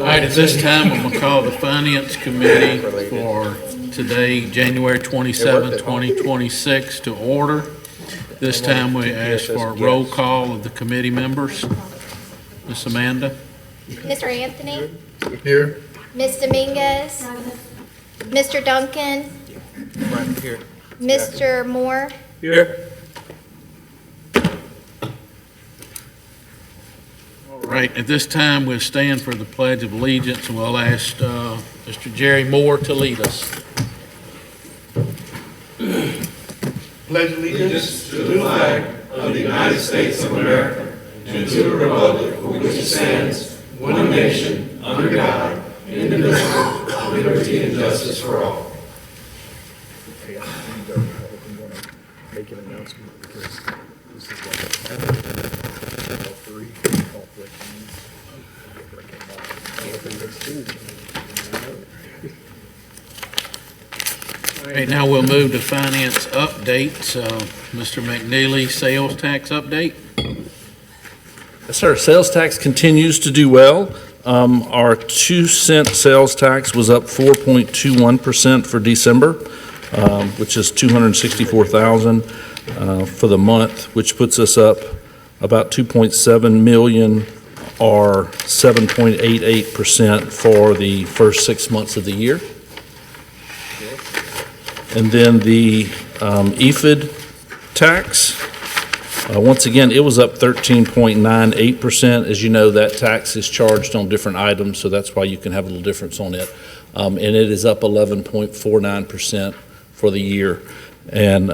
All right, at this time, I'm going to call the Finance Committee for today, January 27, 2026, to order. This time, we ask for a roll call of the committee members. Ms. Amanda? Mr. Anthony? Here. Ms. Dominguez? Mr. Duncan? Here. Mr. Moore? Here. All right, at this time, we'll stand for the Pledge of Allegiance, and we'll ask Mr. Jerry Moore to lead us. Pledge allegiance to the flag of the United States of America and to the republic for which it stands, one nation, under God, indivisible, with liberty and justice for all. Hey, I'm going to make an announcement because this is like all three conflicts. All right, now we'll move to finance updates. Mr. McNeely, sales tax update. Yes, sir. Sales tax continues to do well. Our 2-cent sales tax was up 4.21% for December, which is $264,000 for the month, which puts us up about 2.7 million or 7.88% for the first 6 months of the year. And then the EFID tax, once again, it was up 13.98%. As you know, that tax is charged on different items, so that's why you can have a little difference on it. And it is up 11.49% for the year. And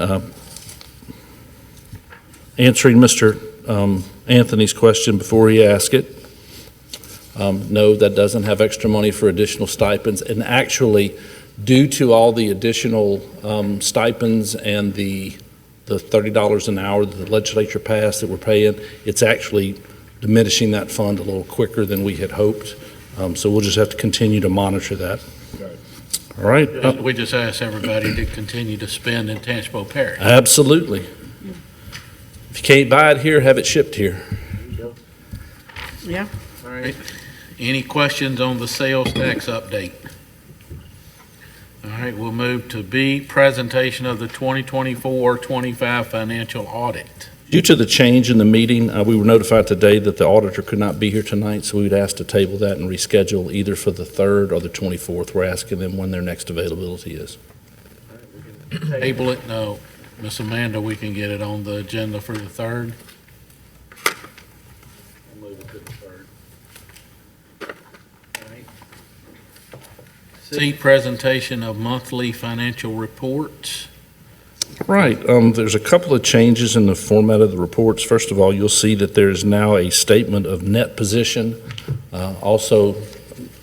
answering Mr. Anthony's question before he asked it, no, that doesn't have extra money for additional stipends. And actually, due to all the additional stipends and the $30 an hour that the legislature passed that we're paying, it's actually diminishing that fund a little quicker than we had hoped. So we'll just have to continue to monitor that. All right. We just ask everybody to continue to spend in Tangipahoa Parish. Absolutely. If you can't buy it here, have it shipped here. Yeah. All right. Any questions on the sales tax update? All right, we'll move to B, presentation of the 2024-25 financial audit. Due to the change in the meeting, we were notified today that the auditor could not be here tonight, so we would ask to table that and reschedule either for the 3rd or the 24th. We're asking them when their next availability is. Table it? No. Miss Amanda, we can get it on the agenda for the 3rd. I'll move it to the 3rd. All right. C, presentation of monthly financial reports. Right. There's a couple of changes in the format of the reports. First of all, you'll see that there's now a statement of net position, also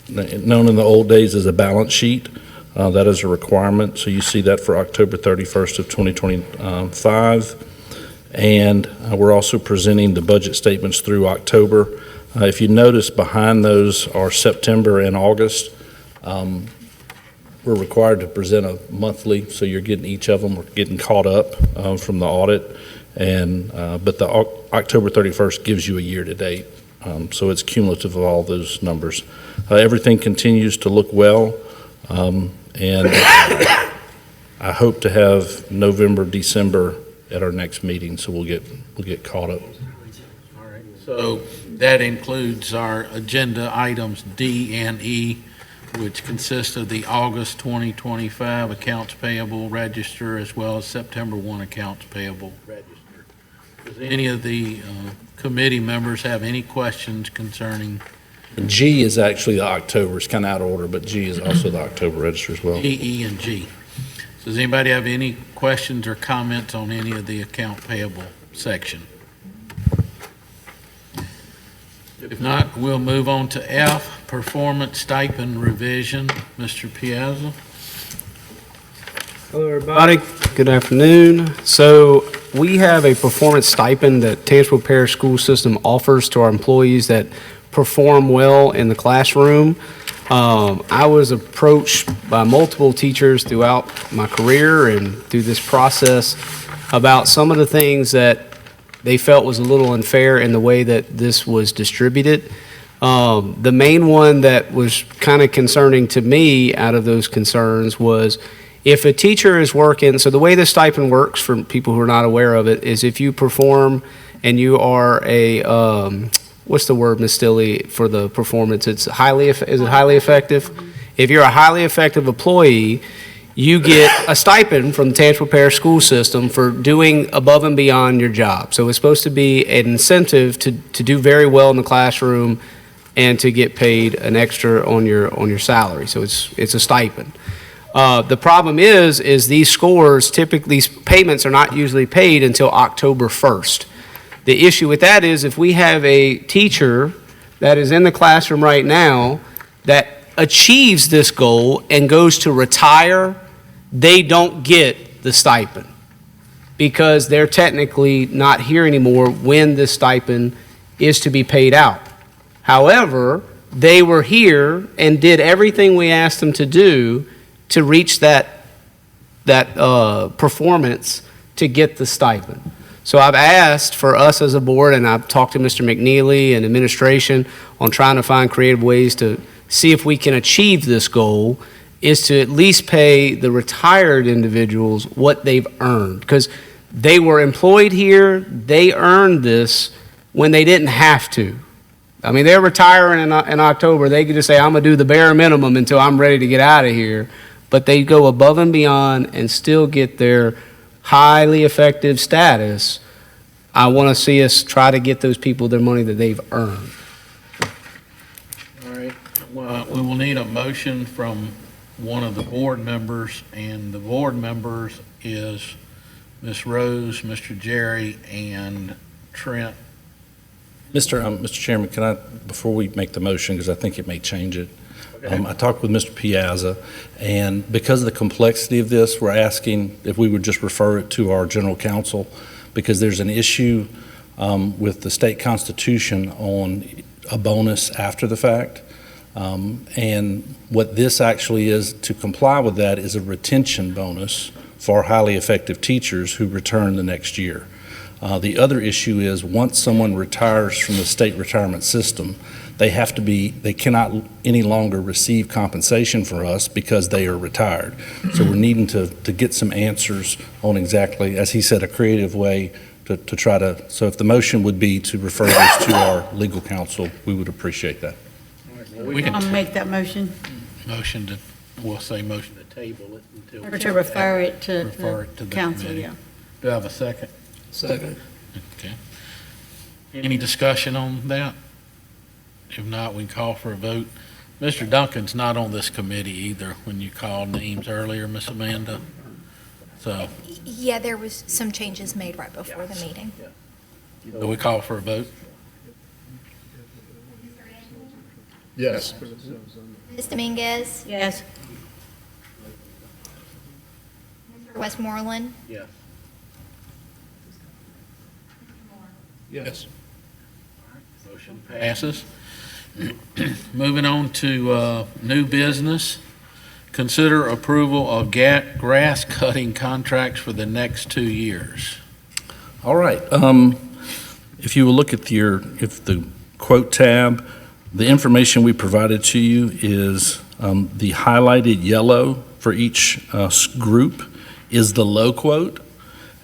known in the old days as a balance sheet. That is a requirement. So you see that for October 31st of 2025. And we're also presenting the budget statements through October. If you notice, behind those are September and August. We're required to present a monthly, so you're getting each of them. We're getting caught up from the audit, and but the October 31st gives you a year-to-date, so it's cumulative of all those numbers. Everything continues to look well, and I hope to have November, December at our next meeting, so we'll get caught up. All right. So that includes our agenda items D and E, which consists of the August 2025 accounts payable register as well as September 1 accounts payable register. Does any of the committee members have any questions concerning? G is actually the October. It's kind of out of order, but G is also the October register as well. D, E, and G. So does anybody have any questions or comments on any of the account payable section? If not, we'll move on to F, performance stipend revision. Mr. Piazza. Hello, everybody. Good afternoon. So we have a performance stipend that Tangipahoa Parish School System offers to our employees that perform well in the classroom. I was approached by multiple teachers throughout my career and through this process about some of the things that they felt was a little unfair in the way that this was distributed. The main one that was kind of concerning to me out of those concerns was if a teacher is working, so the way the stipend works for people who are not aware of it is if you perform and you are a, what's the word, Ms. Stilley, for the performance? It's highly, is it highly effective? If you're a highly effective employee, you get a stipend from the Tangipahoa Parish School System for doing above and beyond your job. So it's supposed to be an incentive to do very well in the classroom and to get paid an extra on your salary. So it's a stipend. The problem is these scores, typically, these payments are not usually paid until October 1st. The issue with that is if we have a teacher that is in the classroom right now that achieves this goal and goes to retire, they don't get the stipend because they're technically not here anymore when the stipend is to be paid out. However, they were here and did everything we asked them to do to reach that performance to get the stipend. So I've asked for us as a board, and I've talked to Mr. McNeely and administration on trying to find creative ways to see if we can achieve this goal, is to at least pay the retired individuals what they've earned. Because they were employed here, they earned this when they didn't have to. I mean, they're retiring in October. They could just say, I'm going to do the bare minimum until I'm ready to get out of here. But they go above and beyond and still get their highly effective status. I want to see us try to get those people their money that they've earned. All right, well, we will need a motion from one of the board members, and the board members is Ms. Rose, Mr. Jerry, and Trent. Mr. Chairman, can I, before we make the motion, because I think it may change it, I talked with Mr. Piazza, and because of the complexity of this, we're asking if we would just refer it to our general counsel, because there's an issue with the state constitution on a bonus after the fact. And what this actually is, to comply with that, is a retention bonus for highly effective teachers who return the next year. The other issue is once someone retires from the state retirement system, they cannot any longer receive compensation for us because they are retired. So we're needing to get some answers on exactly, as he said, a creative way to try to, so if the motion would be to refer this to our legal counsel, we would appreciate that. We can I'll make that motion, motion to, we'll say motion to table it until. or to refer it to Refer it to the the council, committee. yeah. Do I have a second? Second. Okay. Any discussion on that? If not, we can call for a vote. Mr. Duncan's not on this committee either when you called names earlier, Miss Amanda. So, Yeah, there was some changes made right before the meeting. do we call for a vote? Yes. Ms. Dominguez, Yes, Mr. Westmoreland, Yes. Yes. Motion passes. Moving on to new business. Consider approval of grass cutting contracts for the next 2 years. All right. If you will look at the quote tab, the information we provided to you is the highlighted yellow for each group is the low quote,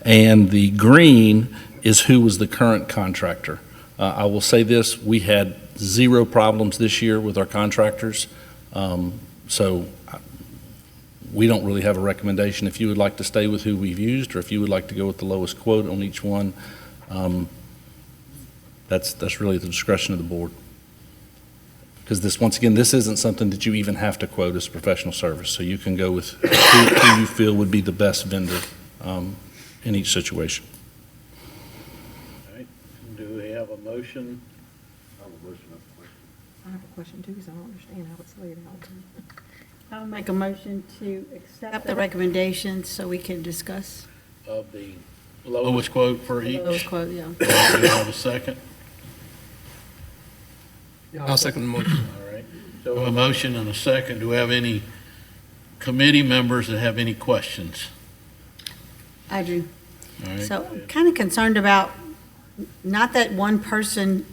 and the green is who was the current contractor. I will say this, we had 0 problems this year with our contractors, so we don't really have a recommendation. If you would like to stay with who we've used, or if you would like to go with the lowest quote on each one, that's really the discretion of the board. Because this, once again, this isn't something that you even have to quote as professional service, so you can go with who you feel would be the best vendor in each situation. All right. Do we have a motion? I have a question too, because I don't understand how it's laid out. I'll make a motion to accept the recommendations so we can discuss Of the lowest quote for each? those quotes, yeah. Do we have a second? I'll second the motion. All right. So a motion and a second. Do we have any committee members that have any questions? I do. All right. So I'm kind of concerned about, not that one person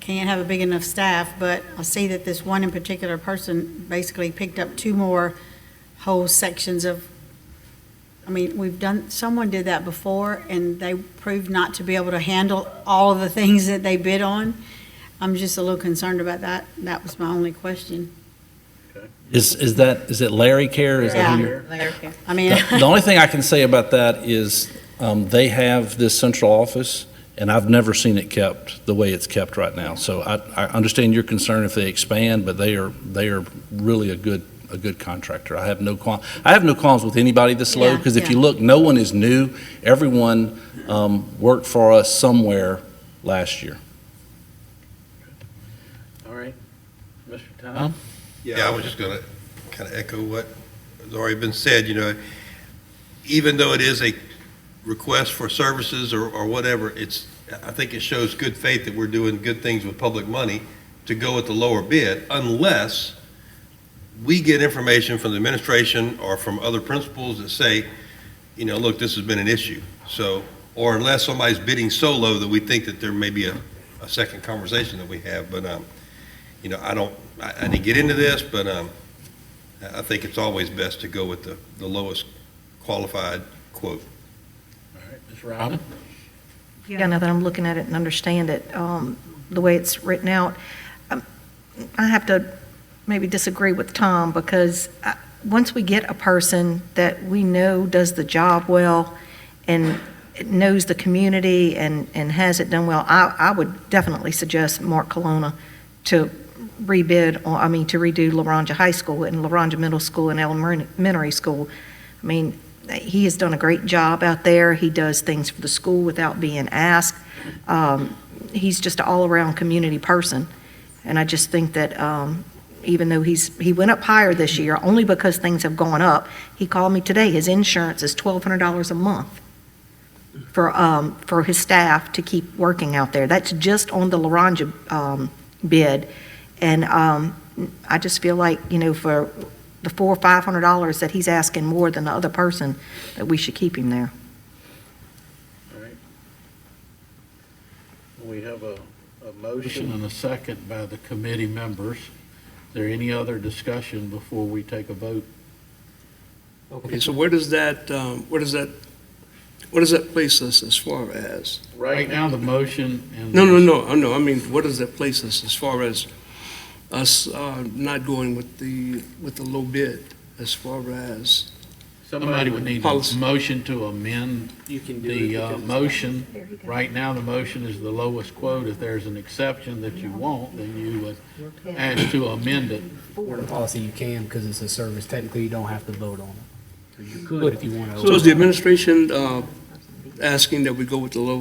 can't have a big enough staff, but I see that this one in particular person basically picked up 2 more whole sections of, I mean, someone did that before, and they proved not to be able to handle all of the things that they bid on. I'm just a little concerned about that. That was my only question. Is it Larry Care? Is that who you're- I mean, The only thing I can say about that is they have this central office, and I've never seen it kept the way it's kept right now. So I understand your concern if they expand, but they are really a good contractor. I have no qualms with anybody this low, Yeah, because if yeah. you look, no one is new. Everyone worked for us somewhere last year. All right. Mr. Tom? Yeah, I was just going to kind of echo what has already been said, even though it is a request for services or whatever, I think it shows good faith that we're doing good things with public money to go at the lower bid, unless we get information from the administration or from other principals that say, look, this has been an issue. So, or unless somebody's bidding so low that we think that there may be a second conversation that we have. But, I didn't get into this, but I think it's always best to go with the lowest qualified quote. All right, Ms. Robin? Yeah, now that I'm looking at it and understand it, the way it's written out, I have to maybe disagree with Tom, because once we get a person that we know does the job well and knows the community and has it done well, I would definitely suggest Mark Colonna to redo LaRonja High School and LaRonja Middle School and Elementary School. I mean, he has done a great job out there. He does things for the school without being asked. He's just an all-around community person. And I just think that even though he went up higher this year, only because things have gone up, he called me today. His insurance is $1,200 a month for his staff to keep working out there. That's just on the LaRonja bid. And I just feel like, for the $400 or $500 that he's asking more than the other person, that we should keep him there. All right. We have a motion and a second by the committee members. Is there any other discussion before we take a vote? Okay, so where does that place us as far as? Right now, the motion and. No, I mean, what does that place us as far as us not going with the low bid, as far as? Somebody would need a Policy. motion to amend the motion. Right now, the motion is the lowest quote. If there's an exception that you want, then you would ask to amend it. For the policy, you can, because it's a service. Technically, you don't have to vote on it. So you could if you want to. So is the administration asking that we go with the low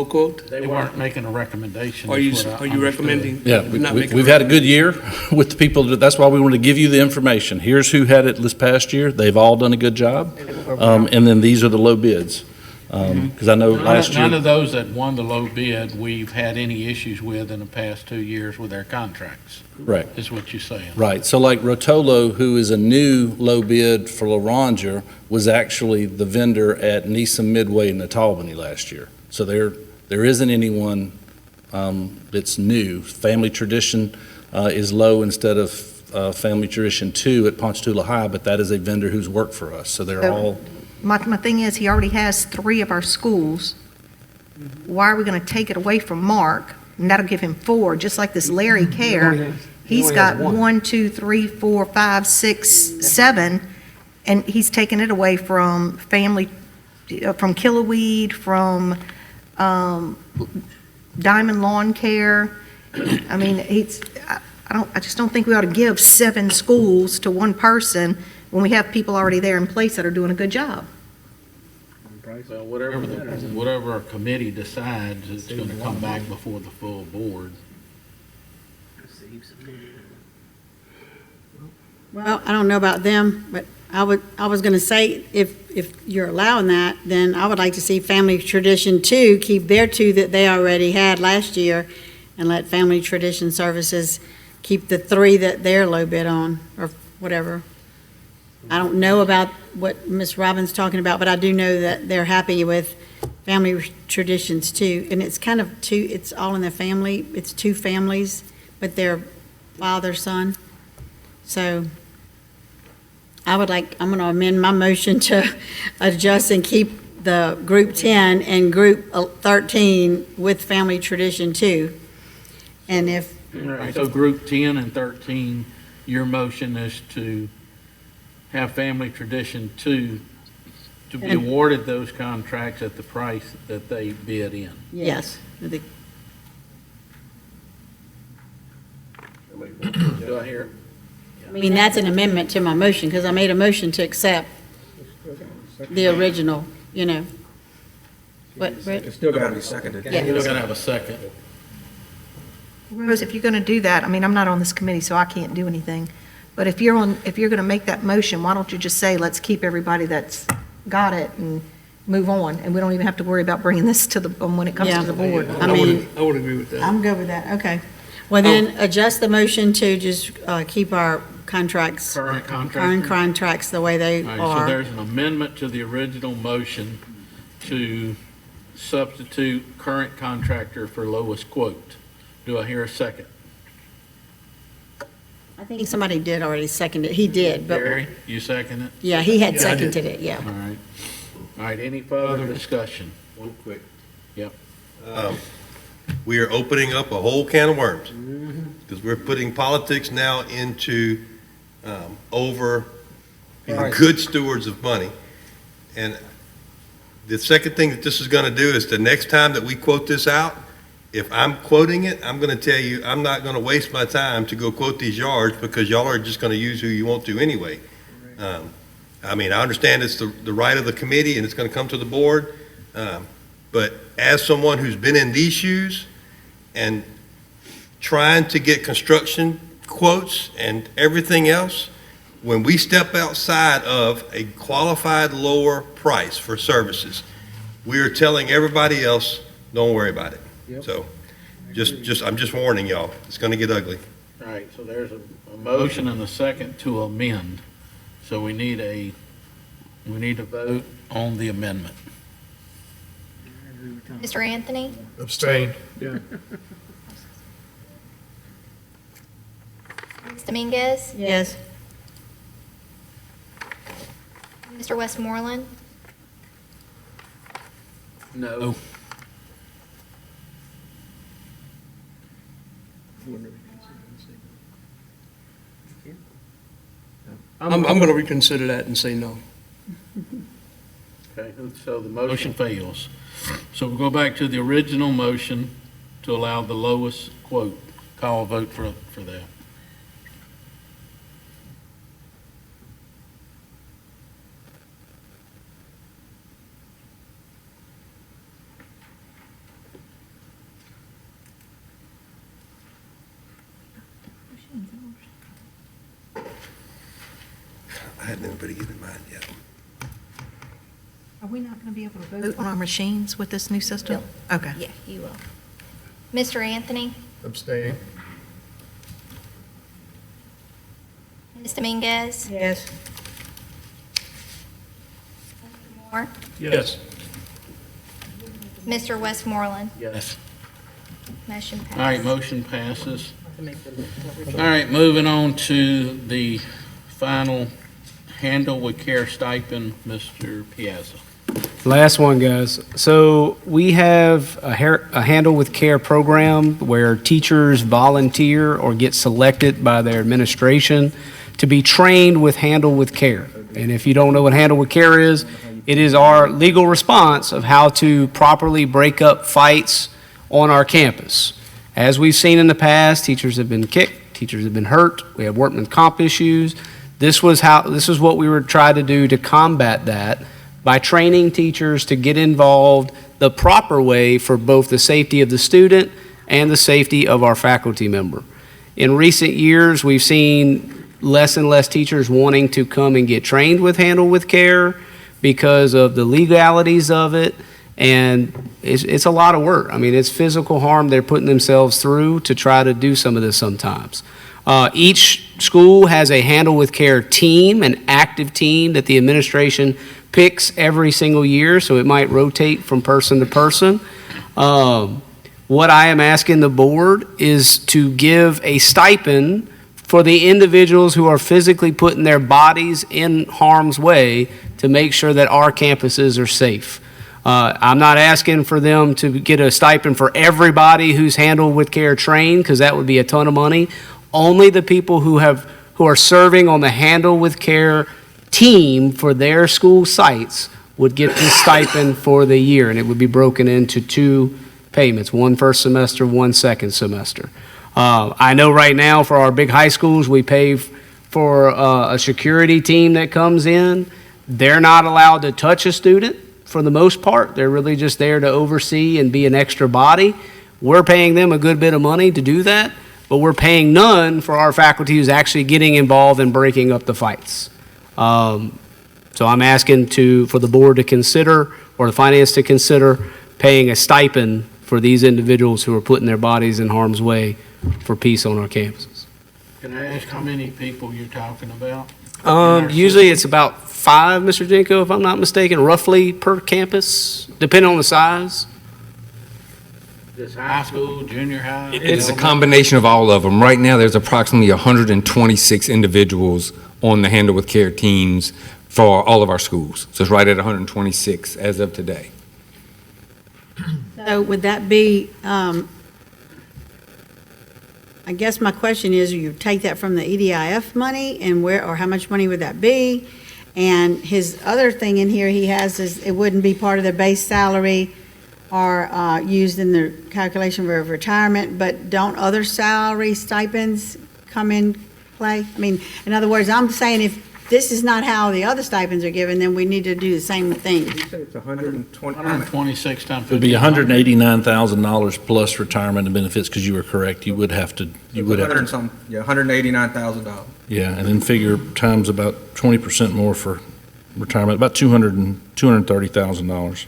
quote? They weren't making a recommendation. Are is you what I recommending? Yeah, not making we've had a good year with the people. That's why we wanted to give you the information. Here's who had it this past year. They've all done a good job. And then these are the low bids. Because I know last None year, of those that won the low bid, we've had any issues with in the past 2 years with their contracts, right, is what you're saying. right. So like Rotolo, who is a new low bid for LaRonja, was actually the vendor at Neeson Midway in Albany last year. So there isn't anyone that's new. Family Tradition is low instead of Family Tradition 2 at Ponchatoula High, but that is a vendor who's worked for us. So they're all, My thing is, he already has 3 of our schools. Why are we going to take it away from Mark? And that'll give him 4, just like this Larry Care. He's only got has one. 1, 2, 3, 4, 5, 6, 7, and he's taking it away from from Kiloweed, from Diamond Lawn Care. I mean, I just don't think we ought to give 7 schools to one person when we have people already there in place that are doing a good job. Well, whatever our committee decides, it's going to come back before the full board. well, I don't know about them, but I was going to say, if you're allowing that, then I would like to see Family Tradition 2 keep their 2 that they already had last year, and let Family Tradition Services keep the 3 that they're low bid on, or whatever. I don't know about what Ms. Robbins talking about, but I do know that they're happy with family traditions too, and it's kind of it's all in the family, it's two families, but they're father, son. So I'm gonna amend my motion to adjust and keep the group 10 and group 13 with family tradition too. And if, All right, so group 10 and 13, your motion is to have family tradition 2 to be And- awarded those contracts at the price that they bid in. yes, Do I hear? I mean, that's an amendment to my motion, because I made a motion to accept the original, you know. What, Brett? It's still gotta be seconded. Yeah. You're going to have a second. Rose, if you're going to do that, I mean, I'm not on this committee, so I can't do anything. But if you're going to make that motion, why don't you just say, let's keep everybody that's got it and move on, and we don't even have to worry about bringing this to when it comes Yeah. to the board. I mean, I would agree with that. I'm good with that, okay. Well, then, adjust the motion to just keep our contracts, Current contract. current contracts the way they All right, so are. there's an amendment to the original motion to substitute current contractor for lowest quote. Do I hear a second? I think somebody did already second it, he did, but, Barry, you second it? yeah, he had Yeah, I did. seconded it, yeah. All right. All right, any further discussion? One quick. Yep. We are opening up a whole can of worms, because we're putting politics now into over being good stewards of money. And the second thing that this is going to do is the next time that we quote this out, if I'm quoting it, I'm going to tell you, I'm not going to waste my time to go quote these yards, because y'all are just going to use who you want to anyway. I mean, I understand it's the right of the committee and it's going to come to the board, but as someone who's been in these shoes and trying to get construction quotes and everything else, when we step outside of a qualified lower price for services, we are telling everybody else, don't worry about it. So I'm just warning y'all, it's going to get ugly. All right, so there's a motion and a second to amend. So we need to vote on the amendment. Mr. Anthony? Abstain. Ms. Dominguez? Yes. Mr. Westmoreland? No. I'm going to reconsider that and say no. Okay, so the motion fails. So we'll go back to the original motion to allow the lowest quote. Call a vote for that. I hadn't anybody get in mind yet. Are we not going to be able to vote on our machines with this new system? Okay. Yeah, you will. Mr. Anthony? Abstain. Ms. Dominguez? Yes. Moore? Yes. Mr. Westmoreland? Yes. Motion passed. All right, motion passes. All right, moving on to the final handle with care stipend, Mr. Piazza. Last one, guys. So we have a Handle with Care program where teachers volunteer or get selected by their administration to be trained with Handle with Care. And if you don't know what Handle with Care is, it is our legal response of how to properly break up fights on our campus. As we've seen in the past, teachers have been kicked, teachers have been hurt, we have workman's comp issues. This was what we were trying to do to combat that by training teachers to get involved the proper way for both the safety of the student and the safety of our faculty member. In recent years, we've seen less and less teachers wanting to come and get trained with Handle with Care because of the legalities of it, and it's a lot of work. I mean, it's physical harm they're putting themselves through to try to do some of this sometimes. Each school has a Handle with Care team, an active team that the administration picks every single year, so it might rotate from person to person. What I am asking the board is to give a stipend for the individuals who are physically putting their bodies in harm's way to make sure that our campuses are safe. I'm not asking for them to get a stipend for everybody who's handled with care trained, because that would be a ton of money. Only the people who are serving on the handle with care team for their school sites would get this stipend for the year, and it would be broken into 2 payments, one first semester, one second semester. I know right now for our big high schools, we pay for a security team that comes in. They're not allowed to touch a student for the most part. They're really just there to oversee and be an extra body. We're paying them a good bit of money to do that, but we're paying none for our faculty who's actually getting involved in breaking up the fights. So I'm asking for the board to consider, or the finance to consider, paying a stipend for these individuals who are putting their bodies in harm's way for peace on our campuses. Can I ask how many people you're talking about? Usually it's about 5, Mr. Jenko, if I'm not mistaken, roughly per campus, depending on the size. This high school, junior high? It's a combination of all of them. Right now, there's approximately 126 individuals on the Handle with Care teams for all of our schools. So it's right at 126 as of today. So would that be, I guess my question is, you take that from the EDIF money, and where, or how much money would that be? And his other thing in here he has is it wouldn't be part of their base salary or used in their calculation for retirement, but don't other salary stipends come in play? I mean, in other words, I'm saying if this is not how the other stipends are given, then we need to do the same thing. You said it's 120. 126 times 50. It would be $189,000 plus retirement and benefits, because you were correct. You would have to, $189,000. yeah, and then figure times about 20% more for retirement, about $230,000.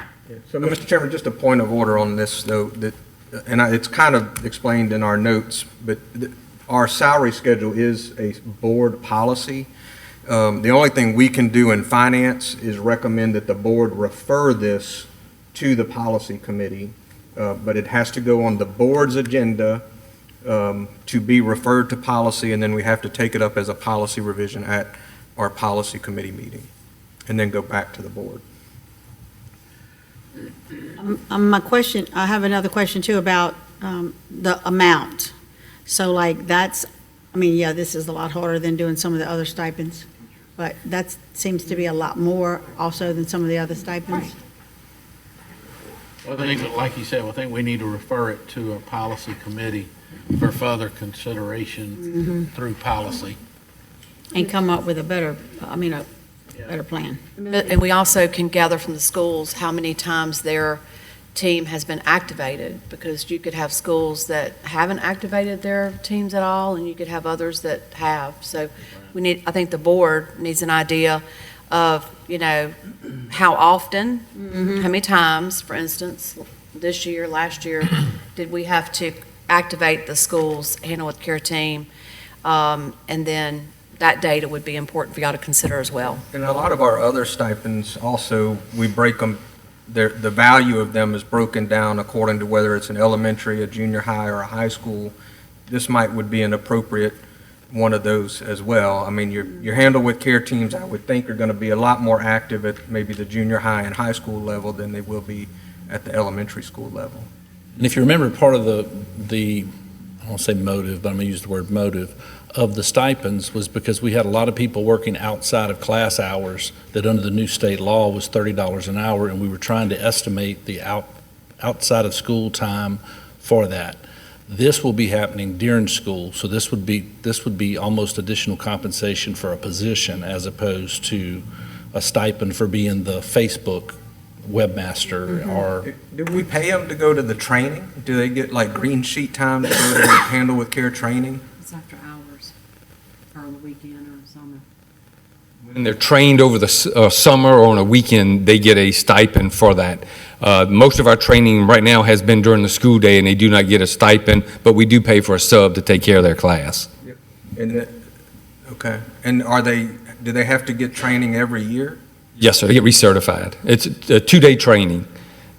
So, Mr. Chairman, just a point of order on this, though, it's kind of explained in our notes, but our salary schedule is a board policy. The only thing we can do in finance is recommend that the board refer this to the policy committee, but it has to go on the board's agenda to be referred to policy, and then we have to take it up as a policy revision at our policy committee meeting, and then go back to the board. My question, I have another question too about the amount. So like that's, I mean, yeah, this is a lot harder than doing some of the other stipends, but that seems to be a lot more also than some of the other stipends. Well, I think, like you said, I think we need to refer it to a policy committee for further consideration through policy. And come up with a better, better plan. And we also can gather from the schools how many times their team has been activated, because you could have schools that haven't activated their teams at all, and you could have others that have. So I think the board needs an idea of, how often, how many times, for instance, this year, last year, did we have to activate the school's Handle with Care team, and then that data would be important for y'all to consider as well. And a lot of our other stipends also, we break them, the value of them is broken down according to whether it's an elementary, a junior high, or a high school. This would be an appropriate one of those as well. I mean, your Handle with Care teams, I would think, are going to be a lot more active at maybe the junior high and high school level than they will be at the elementary school level. And if you remember, part of the I won't say motive, but I'm going to use the word motive, of the stipends was because we had a lot of people working outside of class hours that under the new state law was $30 an hour, and we were trying to estimate the outside of school time for that. This will be happening during school, so this would be almost additional compensation for a position as opposed to a stipend for being the Facebook webmaster or. Do we pay them to go to the training? Do they get like green sheet time to go to Handle with Care training? It's after hours, or on the weekend or summer. When they're trained over the summer or on a weekend, they get a stipend for that. Most of our training right now has been during the school day, and they do not get a stipend, but we do pay for a sub to take care of their class. Yep. Okay. And do they have to get training every year? Yes, sir, they get recertified. It's a 2-day training.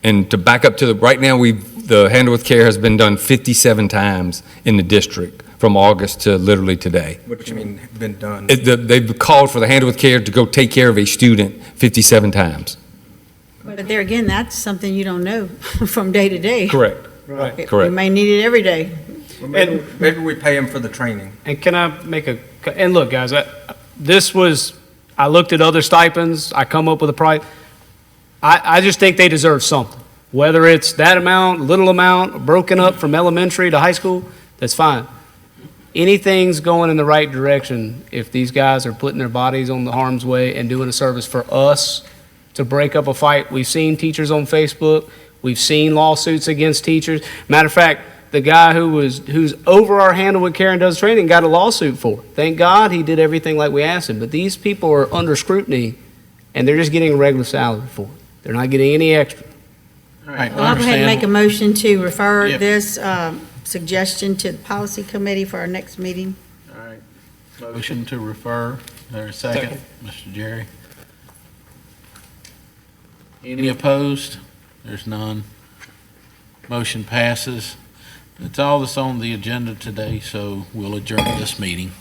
And to back up to right now, the Handle with Care has been done 57 times in the district from August to literally today. What do you mean, been done? They've called for the Handle with Care to go take care of a student 57 times. But there again, that's something you don't know from day to day. Correct. Right. You Correct. may need it every day. Well, maybe we pay them for the training. And can I make and look, guys, I looked at other stipends, I come up with a price. I just think they deserve something. Whether it's that amount, little amount, broken up from elementary to high school, that's fine. Anything's going in the right direction if these guys are putting their bodies on the harm's way and doing a service for us to break up a fight. We've seen teachers on Facebook. We've seen lawsuits against teachers. Matter of fact, the guy who's over our Handle with Care and does training got a lawsuit for it. Thank God he did everything like we asked him. But these people are under scrutiny, and they're just getting a regular salary for it. They're not getting any extra. All right, Well, I'll go ahead and make a motion to refer Yep. this suggestion to the policy committee for our next meeting. All right, motion to refer, there a second? Mr. Jerry? Any opposed? There's none. Motion passes. That's all that's on the agenda today, so we'll adjourn this meeting.